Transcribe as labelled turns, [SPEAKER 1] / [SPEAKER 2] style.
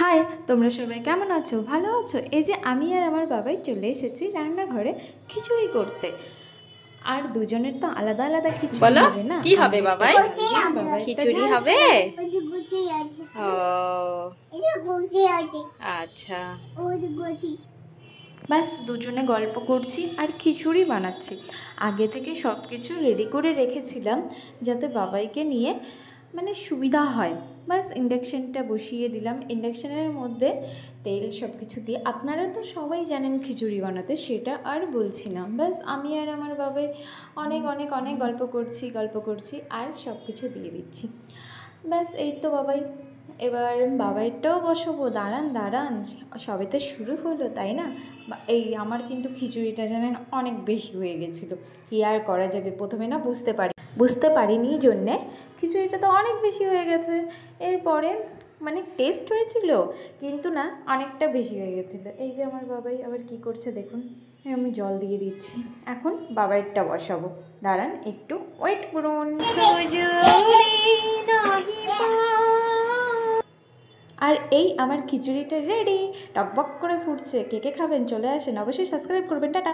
[SPEAKER 1] High, তোমরা সবাই কেমন আছো? ভালো আছো? এই যে আমি আর আমার বাবাই চলে এসেছি রান্নাঘরে খিচুড়ি করতে। আর দুজনের তো আলাদা আলাদা খিচুড়ি
[SPEAKER 2] বলো
[SPEAKER 1] হবে না?
[SPEAKER 2] কি হবে বাবাই?
[SPEAKER 1] বাবাইটা
[SPEAKER 2] খিচুড়ি
[SPEAKER 1] ঝাল
[SPEAKER 2] হবে।
[SPEAKER 1] ছাড়া।
[SPEAKER 2] আচ্ছা।
[SPEAKER 1] ব্যাস দুজনে গল্প করছি আর খিচুড়ি বানাচ্ছি। আগে থেকে সব কিছু রেডি করে রেখেছিলাম যাতে বাবাইকে নিয়ে সুবিধা হয়। ব্যাস ইন্ডাকশানটা বসিয়ে দিলাম, ইন্ডাকশানের মধ্যে তেল সব কিছু দিয়ে। আপনারা তো সবাই জানেন খিচুড়ি বানাতে, সেটা আর বলছি না। ব্যাস আমি আর আমার বাবাই অনেক অনেক অনেক গল্প করছি আর সব কিছু দিয়ে দিচ্ছি। ব্যাস এই তো বাবাই, এবার বাবাইটাও বসাবো। দাঁড়ান, সবে তো শুরু হলো, তাই না? এই আমার কিন্তু খিচুড়িটা জানেন অনেক বেশি হয়ে গেছিলো। কী আর করা যাবে, প্রথমে না বুঝতে পারিনি জন্যে খিচুড়িটা তো অনেক বেশি হয়ে গেছে। এরপরে টেস্ট হয়েছিল, কিন্তু না অনেকটা বেশি হয়ে গেছিলো। এই যে আমার বাবাই আবার কি করছে দেখুন। আমি জল দিয়ে দিচ্ছি, এখন বাবাইরটা বসাবো। দাঁড়ান একটু ওয়েট করুন। আর এই আমার খিচুড়িটা রেডি, টকবক করে ফুটছে। কে কে খাবেন চলে আসেন, অবশ্যই সাবস্ক্রাইব করবেন। টাটা।